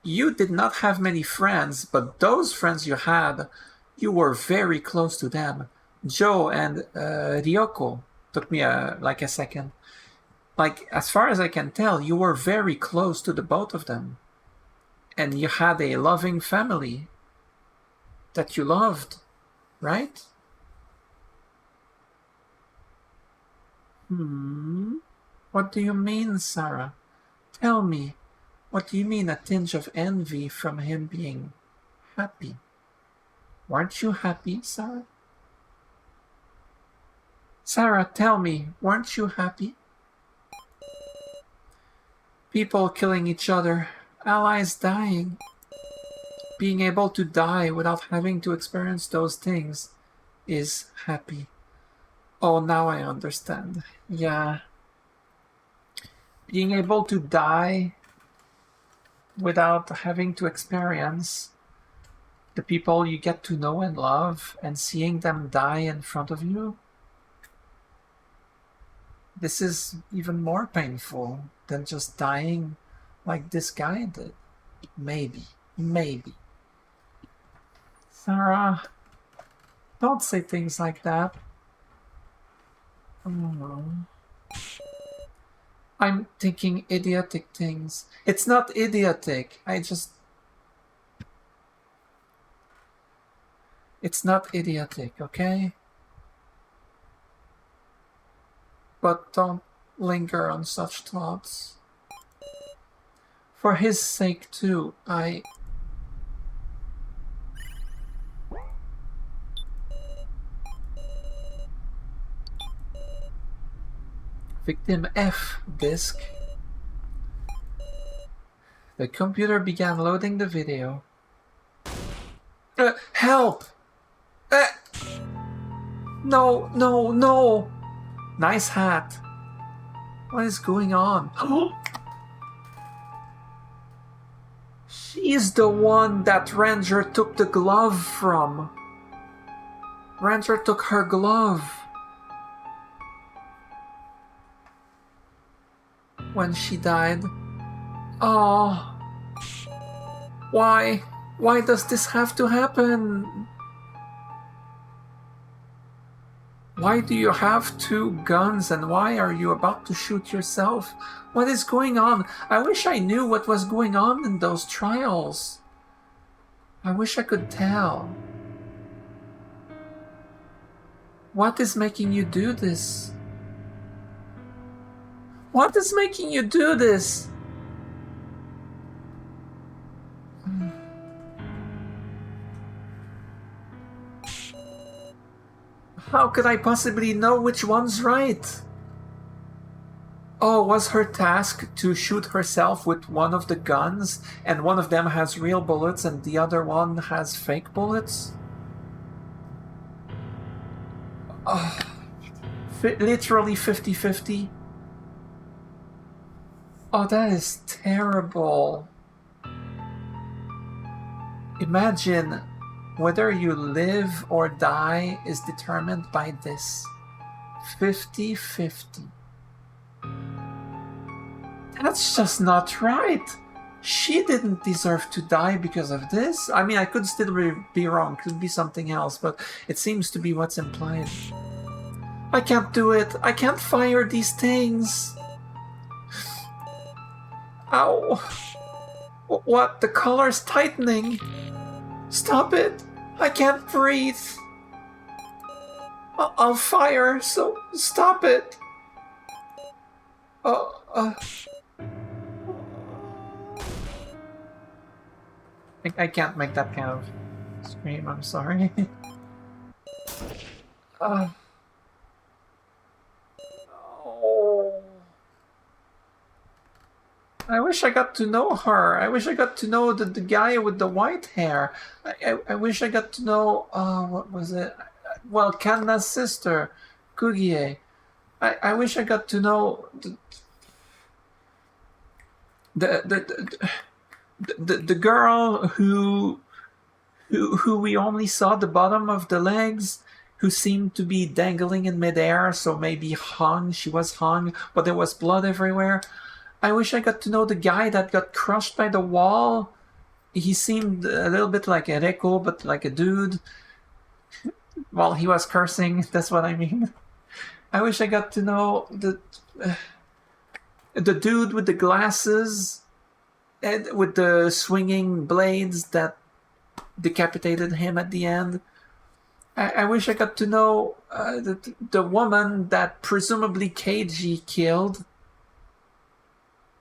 you did not have many friends, but those friends you had, you were very close to them. Joe and Ryoko. Took me like a second. Like, as far as I can tell, you were very close to the both of them. And you had a loving family that you loved, right? What do you mean, Sarah? Tell me. What do you mean a tinge of envy from him being happy? Weren't you happy, Sarah? Sarah, tell me, weren't you happy? People killing each other, allies dying. Being able to die without having to experience those things is happy. Oh, now I understand. Yeah, being able to die without having to experience the people you get to know and love and seeing them die in front of you, this is even more painful than just dying like this guy did. Maybe. Sarah, don't say things like that. I'm thinking idiotic things. It's not idiotic. It's not idiotic, okay? But don't linger on such thoughts. For his sake, too, Victim F disk. The computer began loading the video. Help! No! Nice hat. What is going on? She's the one that Ranger took the glove from. Ranger took her glove. When she died. Oh. Why? Why does this have to happen? Why do you have 2 guns and why are you about to shoot yourself? What is going on? I wish I knew what was going on in those trials. I wish I could tell. What is making you do this? What is making you do this? How could I possibly know which one's right? Oh, was her task to shoot herself with one of the guns, and one of them has real bullets and the other one has fake bullets? Oh, literally 50-50. Oh, that is terrible. Imagine whether you live or die is determined by this. 50-50. That's just not right. She didn't deserve to die because of this. I mean, I could still be wrong. Could be something else, but it seems to be what's implied. I can't do it. I can't fire these things. Ow. What? The collar's tightening. Stop it. I can't breathe. I'll fire, so stop it. I can't make that kind of scream, I'm sorry. Oh. I wish I got to know her. I wish I got to know the guy with the white hair. I wish I got to know, what was it? Well, Kanna's sister, Kugie. I wish I got to know the girl who we only saw the bottom of the legs, who seemed to be dangling in midair, so maybe hung. She was hung, but there was blood everywhere. I wish I got to know the guy that got crushed by the wall. He seemed a little bit like Ereko, but like a dude. Well, he was cursing, that's what I mean. I wish I got to know the dude with the glasses and with the swinging blades that decapitated him at the end. I wish I got to know the woman that presumably Keiji killed.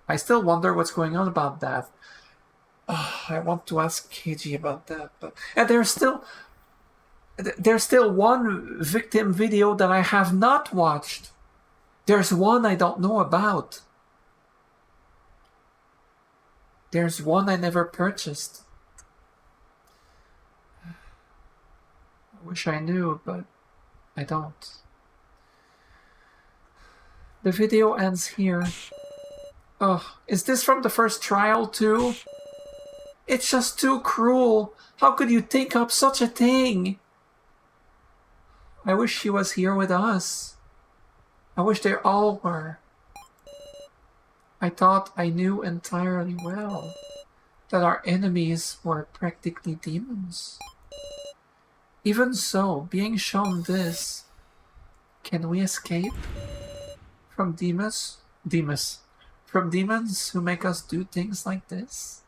I still wonder what's going on about that. Oh, I want to ask Keiji about that, but and there's still one victim video that I have not watched. There's one I don't know about. There's one I never purchased. I wish I knew, but I don't. The video ends here. Oh, is this from the first trial too? It's just too cruel. How could you think up such a thing? I wish she was here with us. I wish they all were. I thought I knew entirely well that our enemies were practically demons. Even so, being shown this, can we escape from demons? From demons who make us do things like this?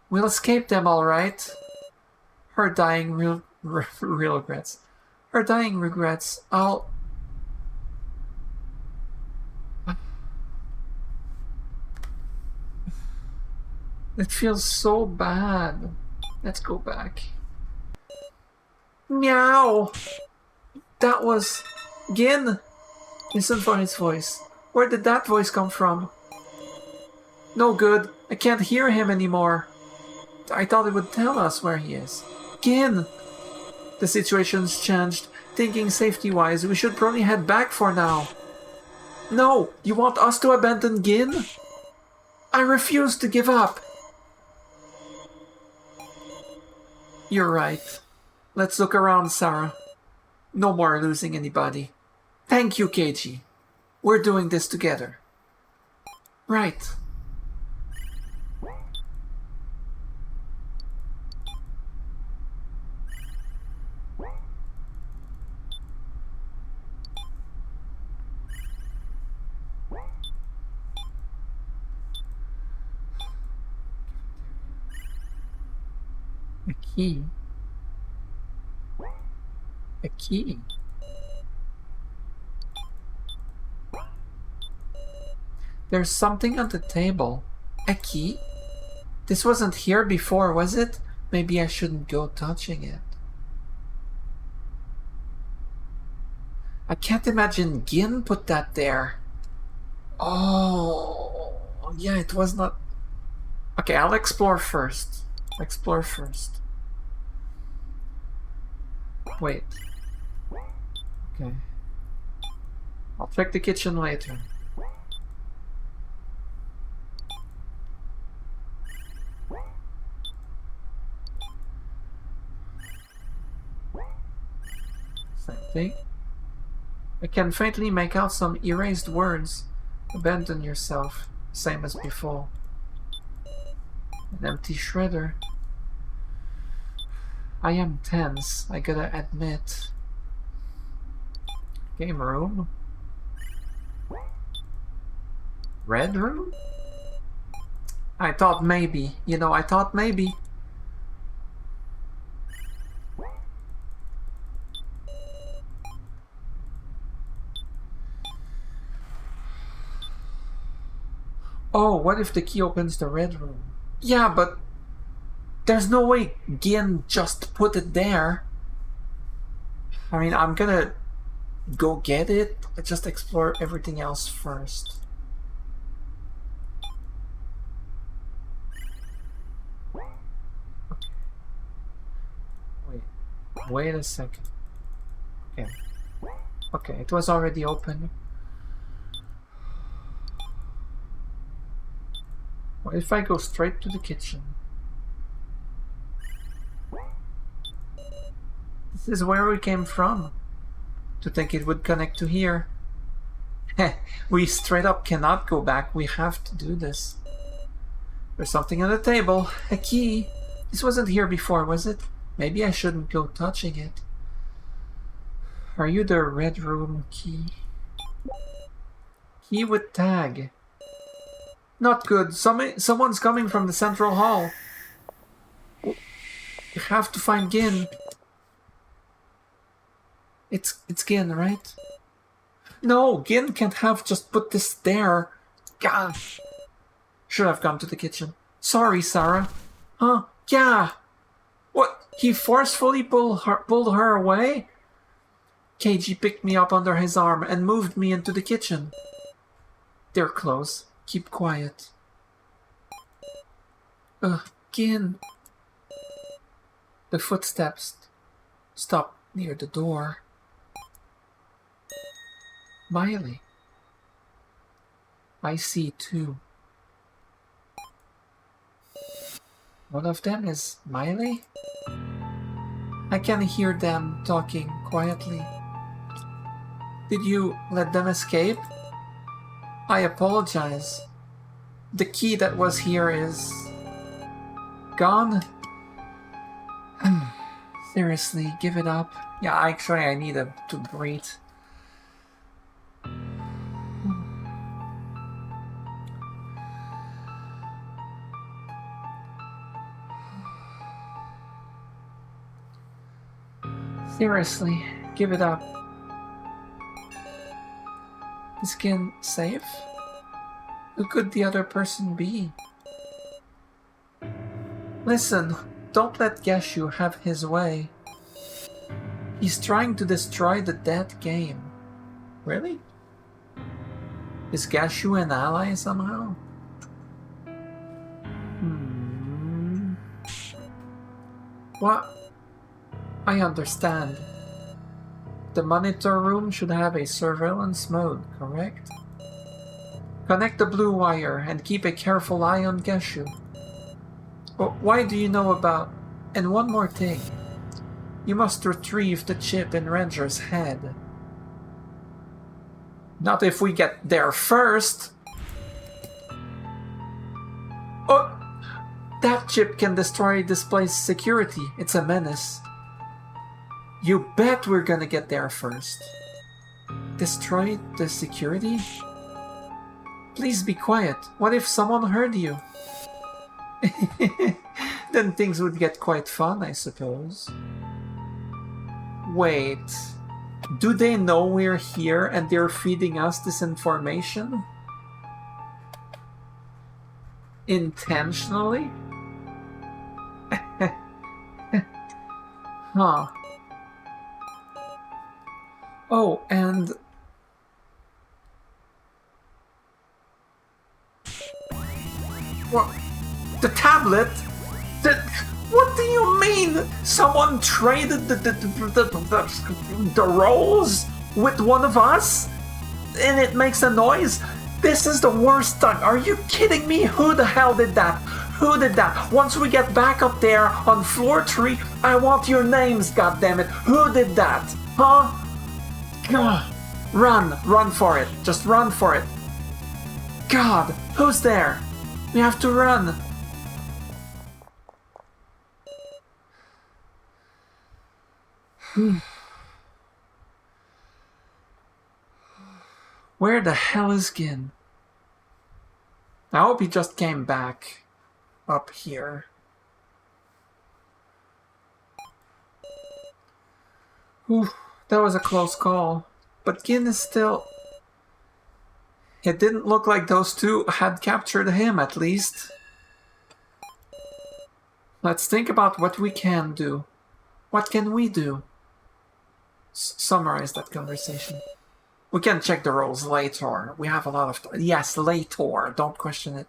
We'll escape them, all right. Her dying real regrets. Her dying regrets. It feels so bad. Let's go back. Meow! That was... Gin! Listen for his voice. Where did that voice come from? No good. I can't hear him anymore. I thought it would tell us where he is. Gin! The situation's changed. Thinking safety-wise, we should probably head back for now. No! You want us to abandon Gin? I refuse to give up. You're right. Let's look around, Sarah. No more losing anybody. Thank you, Keiji. We're doing this together. Right. A key. A key. There's something on the table. A key? This wasn't here before, was it? Maybe I shouldn't go touching it. I can't imagine Gin put that there. Oh, yeah, it was not... Okay, I'll explore first. Explore first. Wait. Okay. I'll check the kitchen later. Same thing. I can faintly make out some erased words. Abandon yourself. Same as before. An empty shredder. I am tense, I gotta admit. Game room. Red room? I thought maybe. You know, I thought maybe. Oh, what if the key opens the red room? Yeah, but there's no way Gin just put it there. I mean, I'm gonna go get it, but just explore everything else first. Wait a second. Okay. Okay, it was already open. What if I go straight to the kitchen? This is where we came from. To think it would connect to here. We straight up cannot go back. We have to do this. There's something on the table. A key. This wasn't here before, was it? Maybe I shouldn't go touching it. Are you the red room key? Key with tag. Not good. Someone's coming from the central hall. You have to find Gin. It's Gin, right? No, Gin can't have just put this there. Gosh. Should have gone to the kitchen. Sorry, Sarah. Huh? Yeah. What? He forcefully pulled her away? Keiji picked me up under his arm and moved me into the kitchen. They're close. Keep quiet. Gin. The footsteps stopped near the door. Miley. I see two. One of them is Miley? I can hear them talking quietly. Did you let them escape? I apologize. The key that was here is... gone? Seriously, give it up. Yeah, actually I need to breathe. Seriously, give it up. Is Gin safe? Who could the other person be? Listen, don't let Gashu have his way. He's trying to destroy the dead game. Really? Is Gashu an ally somehow? What? I understand. The monitor room should have a surveillance mode, correct? Connect the blue wire and keep a careful eye on Gashu. Why do you know about... And one more thing. You must retrieve the chip in Ranger's head. Not if we get there first! Oh! That chip can destroy this place's security. It's a menace. You bet we're gonna get there first. Destroy the security? Please be quiet. What if someone heard you? Then things would get quite fun, I suppose. Wait. Do they know we're here and they're feeding us this information? Intentionally? Huh. Oh, and... What? The tablet? What do you mean? Someone traded the rolls with one of us? And it makes a noise? This is the worst time. Are you kidding me? Who the hell did that? Who did that? Once we get back up there on floor 3, I want your names, goddammit. Who did that? Huh? God. Run for it. Just run for it. God, who's there? We have to run. Where the hell is Gin? I hope he just came back up here. Whew, that was a close call. But Gin is still... It didn't look like those two had captured him, at least. Let's think about what we can do. What can we do? Summarize that conversation. We can check the rolls later. We have a lot of... Yes, later. Don't question it.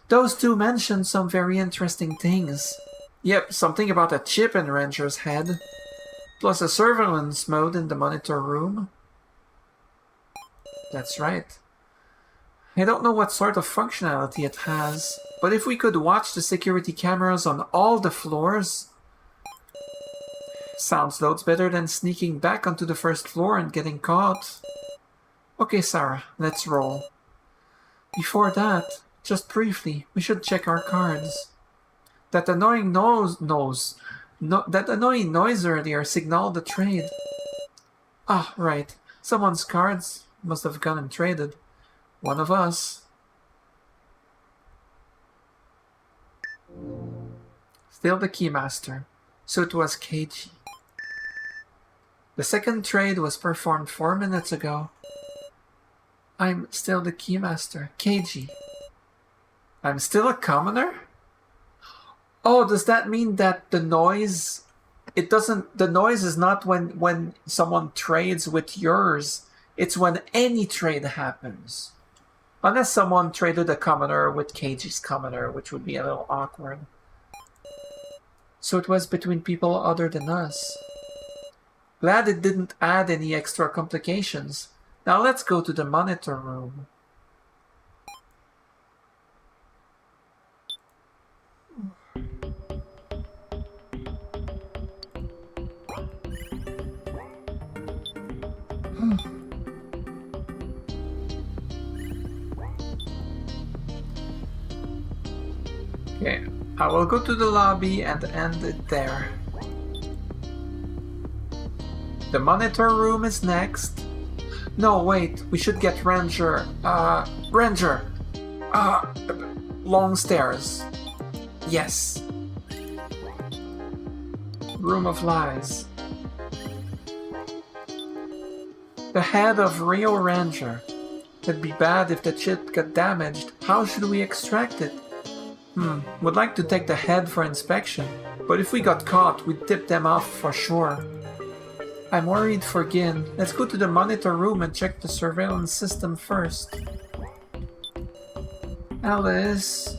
Those two mentioned some very interesting things. Yep, something about a chip in Ranger's head. Plus a surveillance mode in the monitor room. That's right. I don't know what sort of functionality it has, but if we could watch the security cameras on all the floors... Sounds loads better than sneaking back onto the first floor and getting caught. Okay, Sarah, let's roll. Before that, just briefly, we should check our cards. That annoying that annoying noise earlier signaled the trade. Ah, right. Someone's cards must have gone and traded. One of us. Still the keymaster. So it was Keiji. The second trade was performed 4 minutes ago. I'm still the keymaster. Keiji. I'm still a commoner? Oh, does that mean that the noise... It doesn't... The noise is not when someone trades with yours. It's when any trade happens. Unless someone traded a commoner with Keiji's commoner, which would be a little awkward. So it was between people other than us. Glad it didn't add any extra complications. Now let's go to the monitor room. Okay, I will go to the lobby and end it there. The monitor room is next. No, wait, we should get Ranger. Ranger! Long stairs. Yes. Room of Lies. The head of Rio Ranger. It'd be bad if the chip got damaged. How should we extract it? Would like to take the head for inspection, but if we got caught, we'd tip them off for sure. I'm worried for Gin. Let's go to the monitor room and check the surveillance system first. Alice.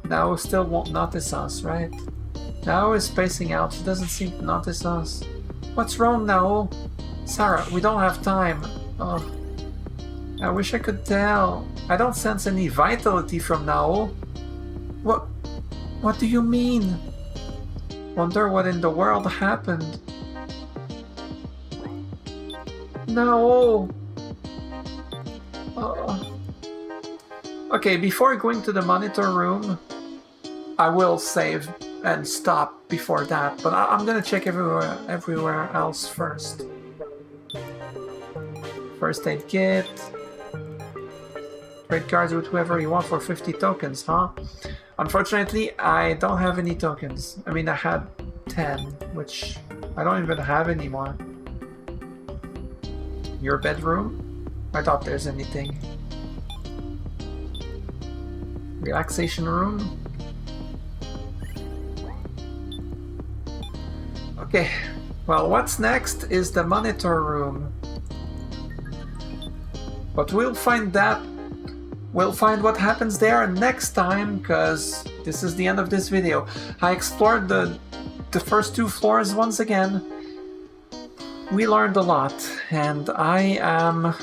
Now still won't notice us, right? Now is spacing out. She doesn't seem to notice us. What's wrong now? Sarah, we don't have time. Oh, I wish I could tell. I don't sense any vitality from now. What do you mean? Wonder what in the world happened. No. Okay, before going to the monitor room, I will save and stop before that, but I'm gonna check everywhere else first. First aid kit. Trade cards with whoever you want for 50 tokens, huh? Unfortunately, I don't have any tokens. I mean, I had 10, which I don't even have anymore. Your bedroom? I doubt there's anything. Relaxation room? Okay, well, what's next is the monitor room. But we'll find that. We'll find what happens there next time, because this is the end of this video. I explored the first 2 floors once again. We learned a lot, and I am...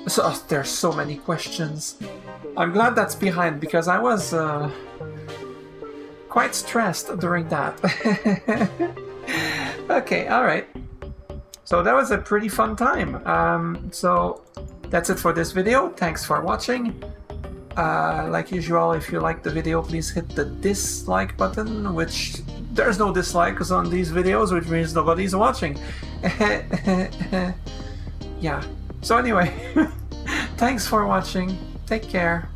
So, there's so many questions. I'm glad that's behind, because I was quite stressed during that. Okay, alright. So that was a pretty fun time. So that's it for this video. Thanks for watching. Like usual, if you liked the video, please hit the dislike button, which there's no dislikes on these videos, which means nobody's watching. Yeah. So anyway, thanks for watching. Take care.